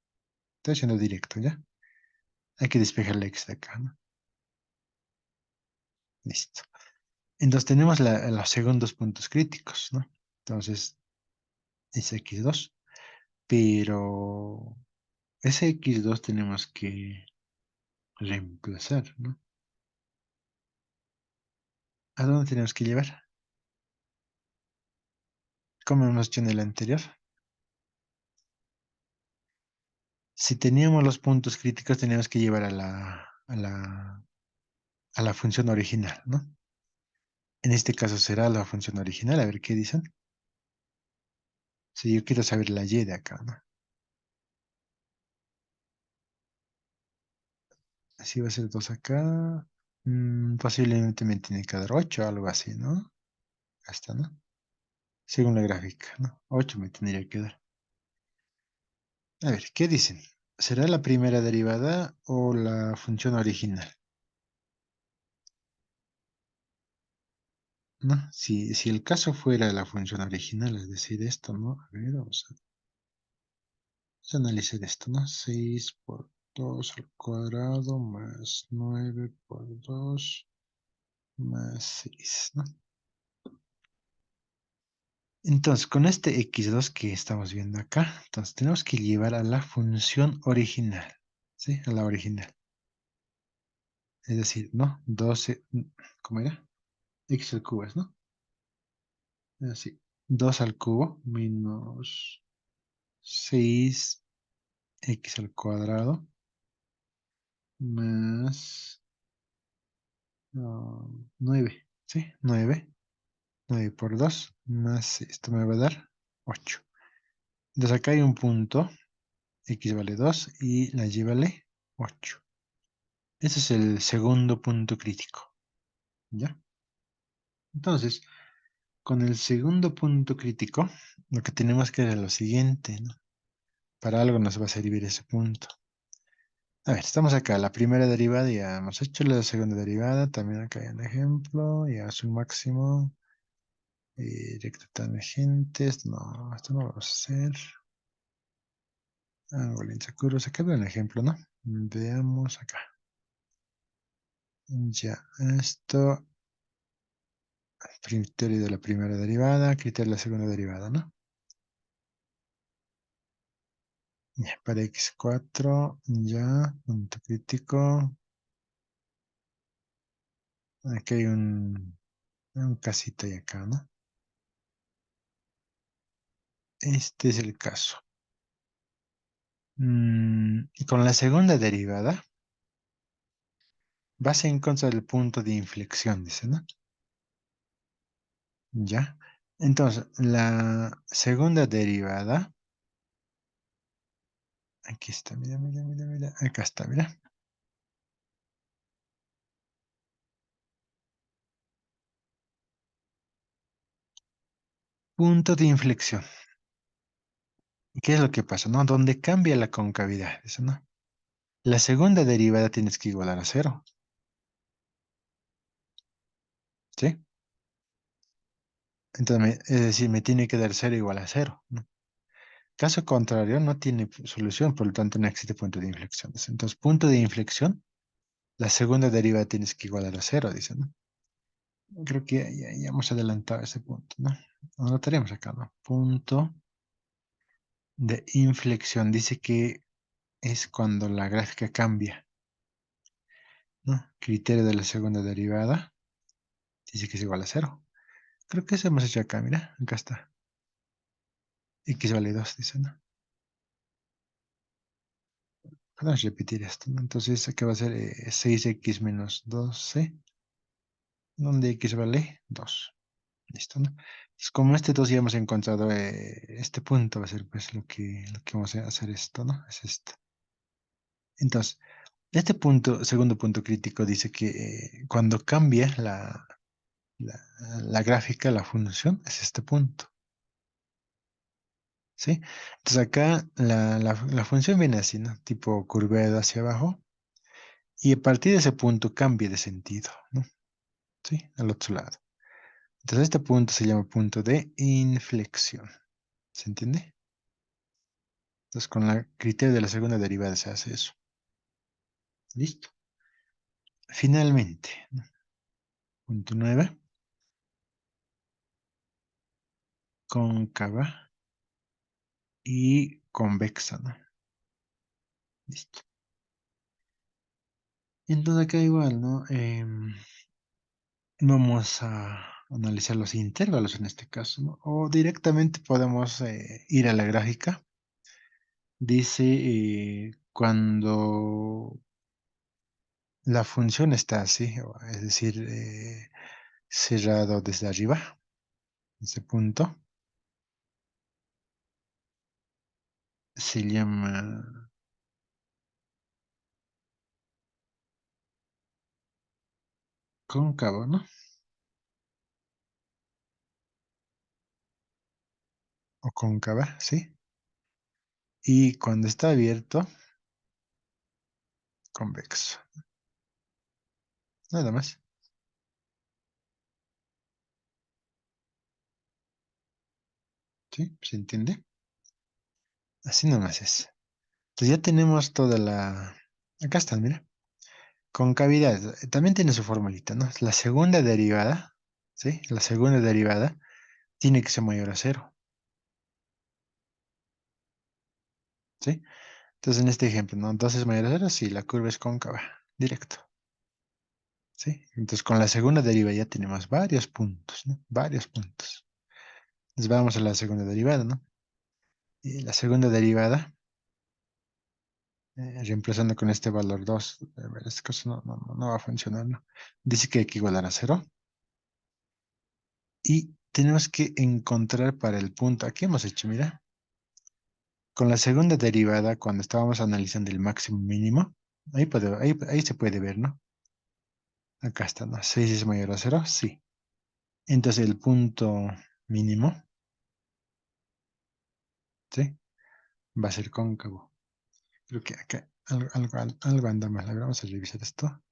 Estoy haciendo directo, ¿ya? Hay que despejar la x de acá, ¿no? Listo. Entonces tenemos los segundos puntos críticos, ¿no? Entonces es x2. Pero ese x2 tenemos que, reemplazar, ¿no? ¿A dónde tenemos que llevar? Como hemos hecho en el anterior. Si teníamos los puntos críticos, teníamos que llevar a la función original, ¿no? En este caso será la función original, a ver qué dicen. Si yo quiero saber la y de acá, ¿no? Así va a ser 2 acá. Posiblemente me tiene que dar 8 algo así, ¿no? Hasta, ¿no? Según la gráfica, ¿no? 8 me tendría que dar. A ver, ¿qué dicen? ¿Será la primera derivada o la función original? ¿No? Si el caso fuera la función original, es decir, esto, ¿no? A ver, vamos a analizar esto, ¿no? 6 por 2 al cuadrado más 9 por 2 más 6, ¿no? Entonces, con este x2 que estamos viendo acá, entonces tenemos que llevar a la función original, ¿sí? A la original. Es decir, ¿no? 12, ¿cómo era? X al cubo, ¿no? Así. 2 al cubo menos 6 x al cuadrado más 9, ¿sí? 9 por 2 más esto me va a dar 8. Entonces acá hay un punto, x vale 2 y la y vale 8. Ese es el segundo punto crítico, ¿ya? Entonces, con el segundo punto crítico, lo que tenemos que hacer es lo siguiente, ¿no? Para algo nos va a servir ese punto. A ver, estamos acá. La primera derivada ya hemos hecho. La segunda derivada, también acá hay un ejemplo. Ya es un máximo. Recta tangentes. No, esto no lo vamos a hacer. Ángulo insecuro. Se queda un ejemplo, ¿no? Veamos acá. Ya, esto. Criterio de la primera derivada. Criterio de la segunda derivada, ¿no? Ya, para x4. Ya, punto crítico. Aquí hay un casito y acá, ¿no? Este es el caso. Y con la segunda derivada, vas en contra del punto de inflexión, dice, ¿no? Ya. Entonces, la segunda derivada, aquí está, mira, mira, mira, mira, acá está, mira. Punto de inflexión. ¿Qué es lo que pasa, no? Donde cambia la concavidad, dice, ¿no? La segunda derivada tienes que igualar a cero, ¿sí? Entonces, es decir, me tiene que dar cero igual a cero, ¿no? Caso contrario, no tiene solución, por lo tanto no existe punto de inflexión. Entonces, punto de inflexión, la segunda derivada tienes que igualar a cero, dice, ¿no? Creo que ya hemos adelantado ese punto, ¿no? Anotaremos acá, ¿no? Punto de inflexión. Dice que es cuando la gráfica cambia, ¿no? Criterio de la segunda derivada. Dice que es igual a cero. Creo que eso hemos hecho acá, mira, acá está. X vale 2, dice, ¿no? Vamos a repetir esto, ¿no? Entonces, aquí va a ser 6x menos 12, donde x vale 2. Listo, ¿no? Entonces, como este 2 ya hemos encontrado este punto, va a ser pues lo que vamos a hacer esto, ¿no? Es esto. Entonces, este punto, segundo punto crítico, dice que cuando cambia la, la gráfica, la función, es este punto, ¿sí? Entonces acá la función viene así, ¿no? Tipo curveada hacia abajo, y a partir de ese punto cambia de sentido, ¿no? ¿Sí? Al otro lado. Entonces este punto se llama punto de inflexión, ¿se entiende? Entonces con el criterio de la segunda derivada se hace eso. Listo. Finalmente, ¿no? Punto 9, cóncava y convexa, ¿no? Listo. Entonces acá igual, ¿no? Vamos a analizar los intervalos en este caso, ¿no? O directamente podemos ir a la gráfica. Dice cuando la función está así, es decir, cerrado desde arriba, ese punto, se llama cóncavo, ¿no? O cóncava, ¿sí? Y cuando está abierto, convexo. Nada más, ¿sí? ¿Se entiende? Así nomás es. Entonces ya tenemos toda la... Acá está, mira. Concavidad. También tiene su formulita, ¿no? La segunda derivada, ¿sí? La segunda derivada tiene que ser mayor a cero, ¿sí? Entonces en este ejemplo, ¿no? 2 es mayor a cero, sí, la curva es cóncava, directo, ¿sí? Entonces con la segunda derivada ya tenemos varios puntos, ¿no? Varios puntos. Entonces vamos a la segunda derivada, ¿no? Y la segunda derivada, reemplazando con este valor 2, a ver, este caso no va a funcionar, ¿no? Dice que hay que igualar a cero. Y tenemos que encontrar para el punto. Aquí hemos hecho, mira, con la segunda derivada, cuando estábamos analizando el máximo mínimo, ahí se puede ver, ¿no? Acá está, ¿no? 6 es mayor a cero, sí. Entonces el punto mínimo, ¿sí? Va a ser cóncavo. Creo que acá algo anda mal. A ver, vamos a revisar esto.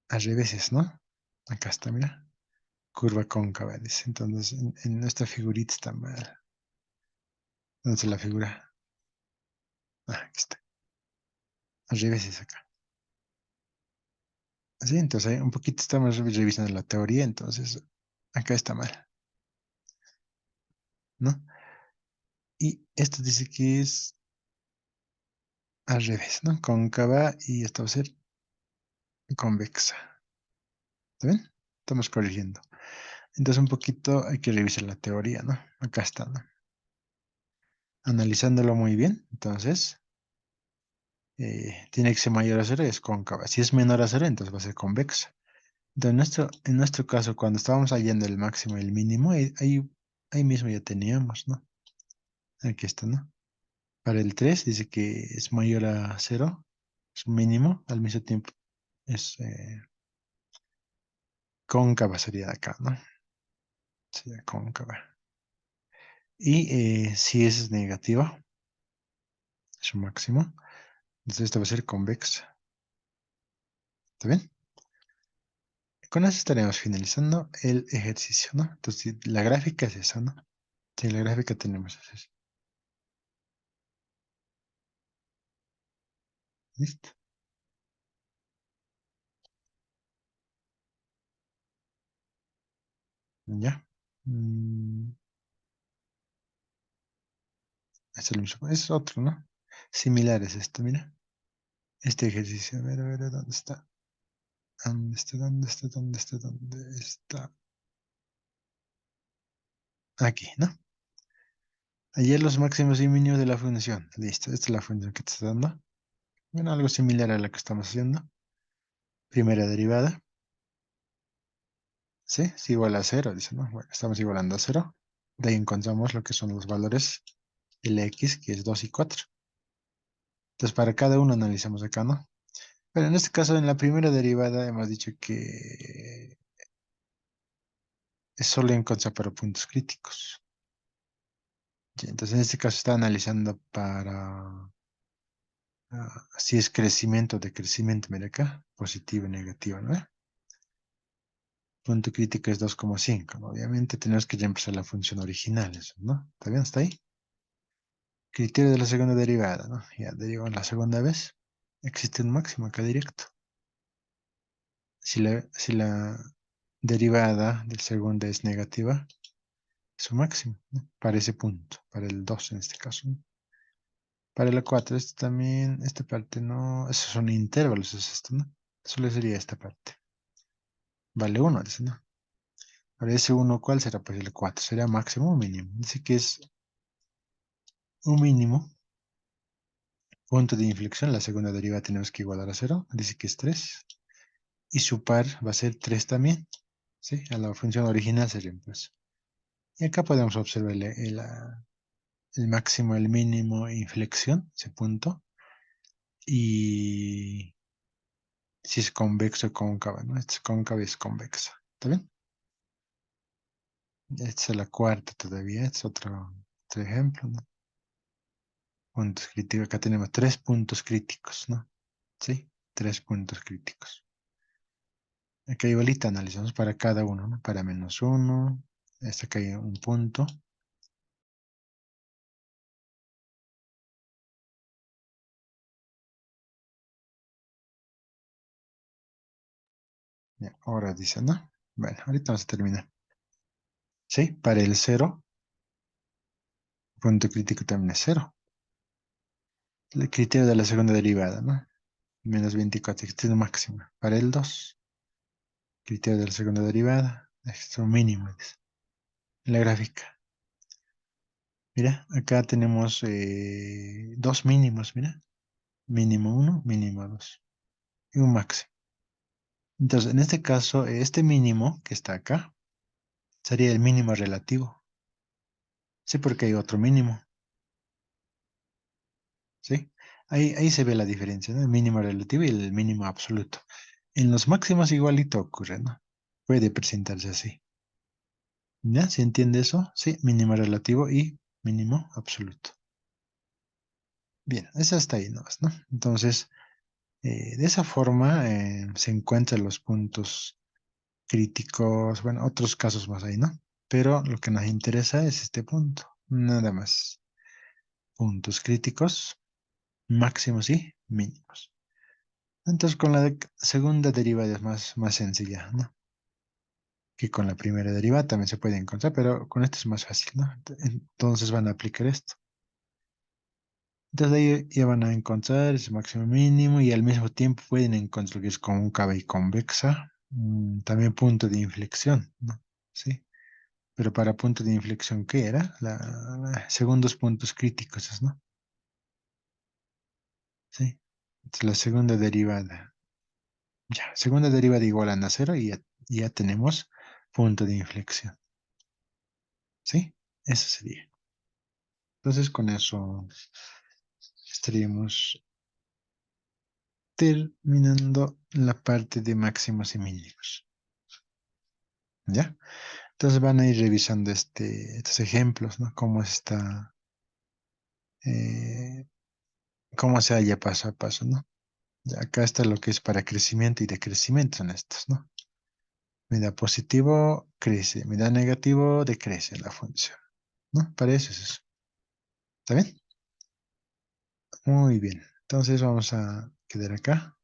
Al revés es, ¿no? Acá está, mira. Curva cóncava, dice. Entonces, en nuestra figurita está mal. ¿Dónde está la figura? Ah, aquí está. Al revés es acá. Sí, entonces un poquito estamos revisando la teoría, entonces acá está mal, ¿no? Y esto dice que es al revés, ¿no? Cóncava y esto va a ser convexa. ¿Está bien? Estamos corrigiendo. Entonces un poquito hay que revisar la teoría, ¿no? Acá está, ¿no? Analizándolo muy bien, entonces tiene que ser mayor a cero, es cóncava. Si es menor a cero, entonces va a ser convexa. Entonces, en nuestro caso, cuando estábamos hallando el máximo y el mínimo, ahí mismo ya teníamos, ¿no? Aquí está, ¿no? Para el 3 dice que es mayor a cero, es mínimo, al mismo tiempo es cóncava sería de acá, ¿no? Sería cóncava. Y si es negativa, es su máximo, entonces esto va a ser convexa. ¿Está bien? Con eso estaremos finalizando el ejercicio, ¿no? Entonces, la gráfica es esa, ¿no? Sí, la gráfica tenemos eso. ¿Listo? ¿Ya? Mm, es el mismo. Es otro, ¿no? Similar es esto, mira. Este ejercicio, a ver, ¿dónde está? ¿Dónde está? ¿Dónde está? ¿Dónde está? ¿Dónde está? Aquí, ¿no? Ayer los máximos y mínimos de la función. Listo, esta es la función que te está dando. Bueno, algo similar a la que estamos haciendo. Primera derivada, ¿sí? Es igual a cero, dice, ¿no? Bueno, estamos igualando a cero. De ahí encontramos lo que son los valores del x, que es 2 y 4. Entonces, para cada uno analizamos acá, ¿no? Pero en este caso, en la primera derivada, hemos dicho que es solo en contra para puntos críticos. Y entonces, en este caso, está analizando para si es crecimiento o decrecimiento, mira acá, positivo y negativo, ¿no? Punto crítico es 2,5, ¿no? Obviamente tenemos que reemplazar la función original, eso, ¿no? ¿Está bien? ¿Está ahí? Criterio de la segunda derivada, ¿no? Ya derivamos la segunda vez. Existe un máximo acá directo. Si la derivada del segundo es negativa, es un máximo, ¿no? Para ese punto, para el 2 en este caso, ¿no? Para el 4, este también, esta parte no, esos son intervalos, es esto, ¿no? Solo sería esta parte. vale uno, dice, ¿no? Ahora ese uno, ¿cuál será? Pues el 4, ¿será máximo o mínimo? Dice que es un mínimo. Punto de inflexión, la segunda derivada tenemos que igualar a cero, dice que es 3. Y su par va a ser 3 también, ¿sí? A la función original se reemplaza. Y acá podemos observar el máximo, el mínimo, inflexión, ese punto. Y si es convexo o cóncava, ¿no? Esta es cóncava y es convexa. ¿Está bien? Esta es la cuarta todavía, este es otro ejemplo, ¿no? Puntos críticos. Acá tenemos 3 puntos críticos, ¿no? ¿Sí? 3 puntos críticos. Acá igualita analizamos para cada uno, ¿no? Para -1, este acá hay un punto. Ya, ahora dice, ¿no? Bueno, ahorita vamos a terminar. ¿Sí? Para el cero, punto crítico también es cero. El criterio de la segunda derivada, ¿no? -24, criterio máximo. Para el 2, criterio de la segunda derivada, es un mínimo. Dice. En la gráfica. Mira, acá tenemos dos mínimos, mira. Mínimo uno, mínimo 2. Y un máximo. Entonces, en este caso, este mínimo que está acá sería el mínimo relativo. Sí, porque hay otro mínimo. ¿Sí? Ahí se ve la diferencia, ¿no? El mínimo relativo y el mínimo absoluto. En los máximos igualito ocurre, ¿no? Puede presentarse así. ¿Ya? ¿Se entiende eso? Sí, mínimo relativo y mínimo absoluto. Bien, eso está ahí nomás, ¿no? Entonces, de esa forma se encuentran los puntos críticos, bueno, otros casos más ahí, ¿no? Pero lo que nos interesa es este punto, nada más. Puntos críticos, máximos y mínimos. Entonces, con la segunda derivada es más sencilla, ¿no? Que con la primera derivada también se puede encontrar, pero con esto es más fácil, ¿no? Entonces van a aplicar esto. Entonces ahí ya van a encontrar ese máximo mínimo y al mismo tiempo pueden encontrar que es cóncava y convexa. También punto de inflexión, ¿no? Sí. Pero para punto de inflexión, ¿qué era? Segundos puntos críticos, ¿no? Sí. Entonces, la segunda derivada. Ya, segunda derivada igual a cero y ya tenemos punto de inflexión. ¿Sí? Eso sería. Entonces, con eso estaríamos terminando la parte de máximos y mínimos. ¿Ya? Entonces van a ir revisando estos ejemplos, ¿no? Eh, cómo se halla paso a paso, ¿no? Ya acá está lo que es para crecimiento y decrecimiento son estos, ¿no? Me da positivo, crece. Me da negativo, decrece la función, ¿no? Para eso es eso. ¿Está bien? Muy bien. Entonces vamos a quedar acá.